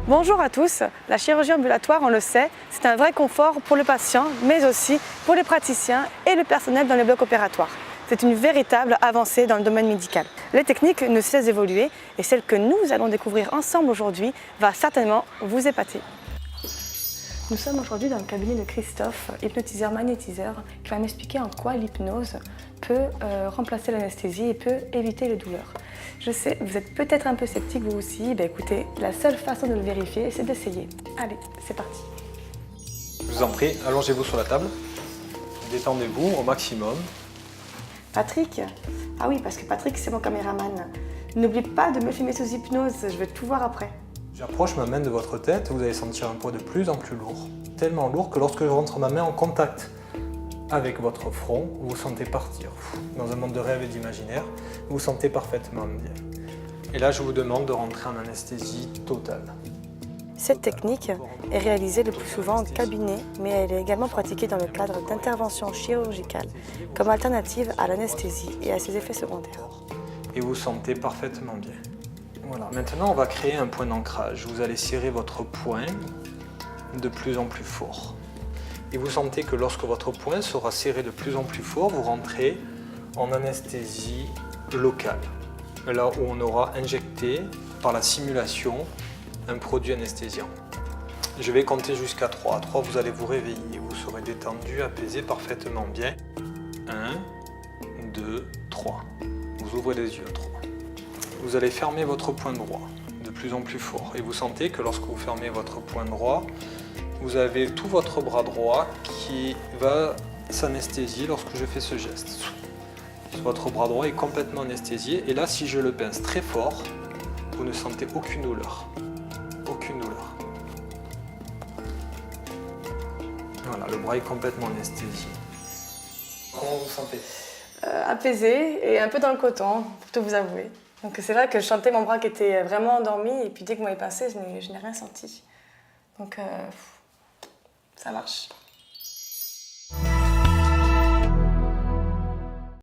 Bonjour à tous, la chirurgie ambulatoire, on le sait, c'est un vrai confort pour le patient, mais aussi pour les praticiens et le personnel dans les blocs opératoires. C'est une véritable avancée dans le domaine médical. Les techniques ne cessent d'évoluer et celle que nous allons découvrir ensemble aujourd'hui va certainement vous épater. Nous sommes aujourd'hui dans le cabinet de Christophe, hypnotiseur magnétiseur, qui va m'expliquer en quoi l'hypnose peut remplacer l'anesthésie et peut éviter les douleurs. Je sais, vous êtes peut-être un peu sceptique vous aussi, écoutez, la seule façon de le vérifier, c'est d'essayer. Allez, c'est parti. Je vous en prie, allongez-vous sur la table, détendez-vous au maximum. Patrick? Ah oui, parce que Patrick, c'est mon caméraman. N'oublie pas de me filmer sous hypnose, je vais tout voir après. J'approche ma main de votre tête, vous allez sentir un poids de plus en plus lourd. Tellement lourd que lorsque je rentre ma main en contact avec votre front, vous vous sentez partir. Dans un monde de rêve et d'imaginaire, vous vous sentez parfaitement bien. Et là, je vous demande de rentrer en anesthésie totale. Cette technique est réalisée le plus souvent en cabinet, mais elle est également pratiquée dans le cadre d'interventions chirurgicales, comme alternative à l'anesthésie et à ses effets secondaires. Et vous vous sentez parfaitement bien. Voilà. Maintenant, on va créer un point d'ancrage. Vous allez serrer votre poing de plus en plus fort. Et vous sentez que lorsque votre poing sera serré de plus en plus fort, vous rentrez en anesthésie locale. Là où on aura injecté par la simulation un produit anesthésiant. Je vais compter jusqu'à 3. À 3, vous allez vous réveiller. Vous serez détendu, apaisé, parfaitement bien. 1, 2, 3. Vous ouvrez les yeux. 3. Vous allez fermer votre poing droit de plus en plus fort. Et vous sentez que lorsque vous fermez votre poing droit, vous avez tout votre bras droit qui va s'anesthésier lorsque je fais ce geste. Votre bras droit est complètement anesthésié. Et là, si je le pince très fort, vous ne sentez aucune douleur. Aucune douleur. Voilà, le bras est complètement anesthésié. Comment vous sentez? Apaisé et un peu dans le coton, pour tout vous avouer. Donc c'est vrai que je sentais mon bras qui était vraiment endormi et puis dès que vous m'avez pincé, je n'ai rien senti. Donc ça marche.